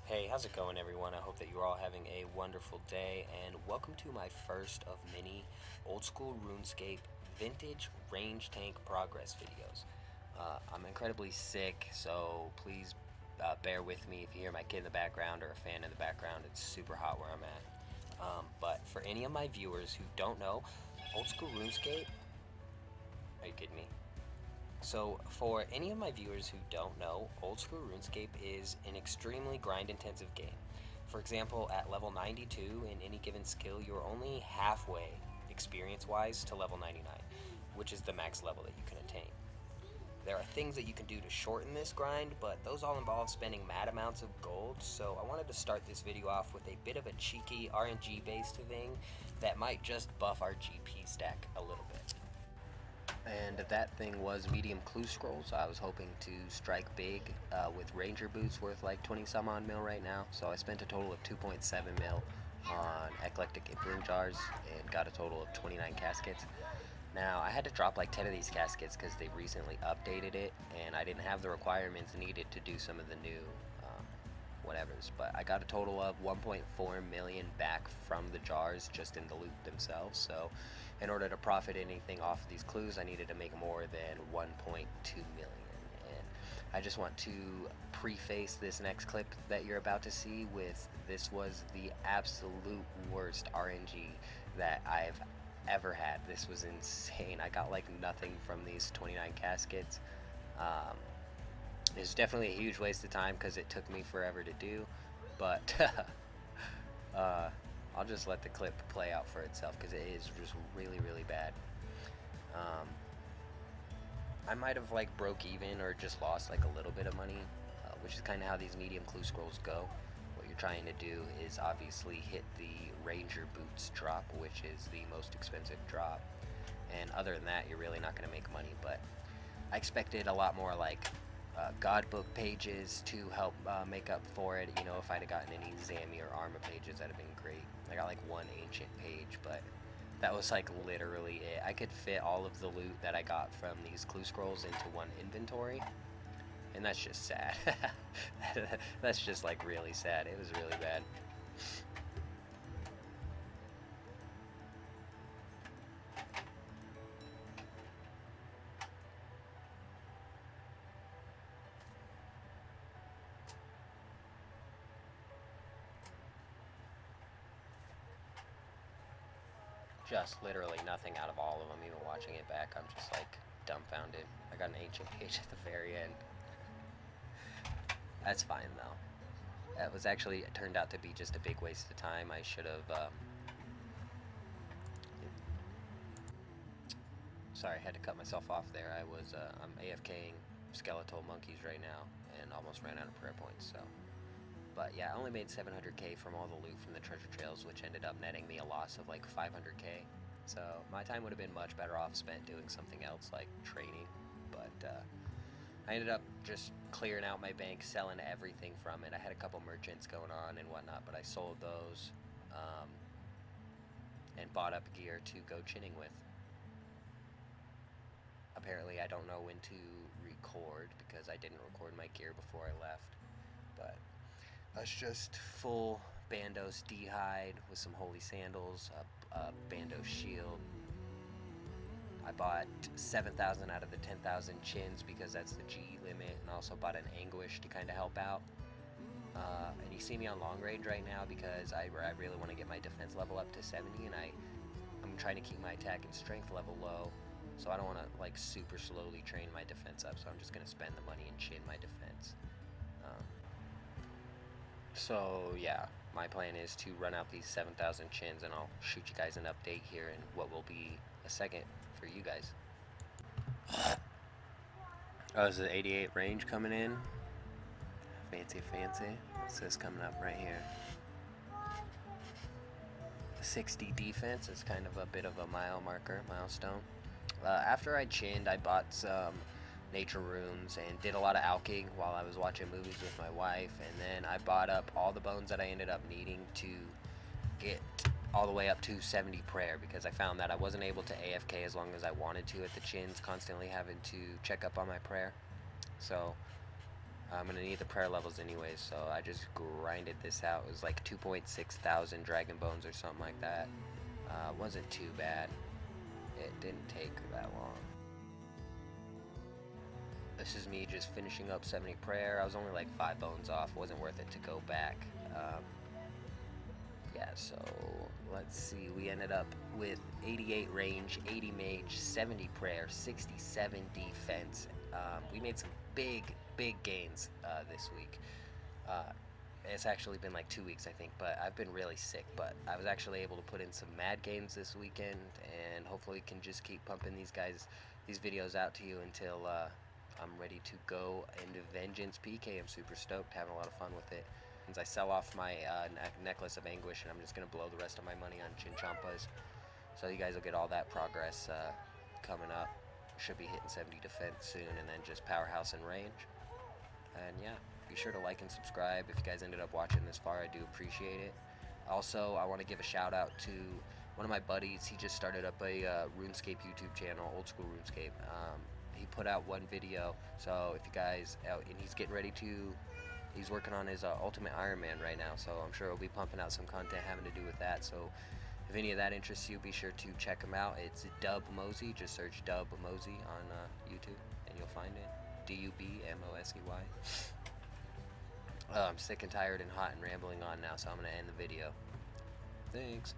Hey, how's it going, everyone? I hope that you're all having a wonderful day, and welcome to my first of many old school RuneScape vintage range tank progress videos. I'm incredibly sick, so please bear with me if you hear my kid in the background or a fan in the background. It's super hot where I'm at. But for any of my viewers who don't know, old school RuneScape, are you kidding me? So, for any of my viewers who don't know, Old School RuneScape is an extremely grind-intensive game. For example, at level 92 in any given skill, you're only halfway, experience-wise, to level 99, which is the max level that you can attain. There are things that you can do to shorten this grind, but those all involve spending mad amounts of gold, so I wanted to start this video off with a bit of a cheeky RNG-based thing that might just buff our GP stack a little bit. And that thing was medium clue scrolls. I was hoping to strike big with ranger boots worth like 20 some odd mil right now. So I spent a total of 2.7 mil on eclectic improving jars and got a total of 29 caskets. Now I had to drop like 10 of these caskets because they recently updated it and I didn't have the requirements needed to do some of the new whatevers, but I got a total of 1.4 million back from the jars just in the loot themselves. So in order to profit anything off of these clues, I needed to make more than 1.2 million. And I just want to preface this next clip that you're about to see with, this was the absolute worst RNG that I've ever had. This was insane. I got like nothing from these 29 caskets. It's definitely a huge waste of time because it took me forever to do, but I'll just let the clip play out for itself because it is just really, really bad. I might have like broke even or just lost like a little bit of money, which is kind of how these medium clue scrolls go. What you're trying to do is obviously hit the ranger boots drop, which is the most expensive drop, and other than that you're really not going to make money. But I expected a lot more like God book pages to help make up for it. You know, if I'd have gotten any Zami or Arma pages, that'd have been great. I got like one ancient page, but that was like literally it. I could fit all of the loot that I got from these clue scrolls into one inventory, and that's just sad. That's just like really sad. It was really bad. Just literally nothing out of all of them. Even watching it back, I'm just like dumbfounded. I got an ancient page at the very end. That's fine though. That was actually, it turned out to be just a big waste of time. I should have sorry, I had to cut myself off there. I'm AFKing skeletal monkeys right now and almost ran out of prayer points. So, but yeah, I only made 700k from all the loot from the treasure trails, which ended up netting me a loss of like 500k. So my time would have been much better off spent doing something else like training. But I ended up just clearing out my bank, selling everything from it. I had a couple merchants going on and whatnot, but I sold those and bought up gear to go chinning with. Apparently I don't know when to record because I didn't record my gear before I left, but that's just full Bandos D-hide with some holy sandals, a Bandos shield. I bought 7,000 out of the 10,000 chins because that's the G limit, and also bought an anguish to kind of help out. And you see me on long range right now because I really want to get my defense level up to 70, and I'm trying to keep my attack and strength level low. So I don't want to like super slowly train my defense up, so I'm just going to spend the money and chin my defense. So yeah, my plan is to run out these 7,000 chins, and I'll shoot you guys an update here in what will be a second for you guys. Oh, this is 88 range coming in. Fancy, fancy. What's this coming up right here? 60 defense is kind of a bit of a milestone. After I chinned, I bought some nature runes and did a lot of alching while I was watching movies with my wife, and then I bought up all the bones that I ended up needing to get all the way up to 70 prayer, because I found that I wasn't able to AFK as long as I wanted to at the chins, constantly having to check up on my prayer. So I'm gonna need the prayer levels anyways, so I just grinded this out. It was like 2.6 thousand dragon bones or something like that. Wasn't too bad. It didn't take that long. This is me just finishing up 70 prayer. I was only like 5 bones off. Wasn't worth it to go back. Yeah, so let's see. We ended up with 88 range, 80 mage, 70 prayer, 67 defense. We made some big gains this week. It's actually been like 2 weeks, I think, but I've been really sick. But I was actually able to put in some mad gains this weekend, and hopefully can just keep pumping these videos out to you until I'm ready to go into Vengeance PK. I'm super stoked, having a lot of fun with it. As I sell off my necklace of anguish, and I'm just gonna blow the rest of my money on Chinchampas. So you guys will get all that progress coming up. Should be hitting 70 defense soon, and then just powerhouse and range. And yeah, be sure to like and subscribe. If you guys ended up watching this far, I do appreciate it. Also, I want to give a shout out to one of my buddies. He just started up a Runescape YouTube channel, old school Runescape. He put out one video, so if you guys, and he's getting ready to, he's working on his ultimate Ironman right now, so I'm sure he'll be pumping out some content having to do with that. So if any of that interests you, be sure to check him out. It's DubMosey. Just search DubMosey on YouTube, and you'll find it. DubMosey. I'm sick and tired and hot and rambling on now, so I'm going to end the video. Thanks.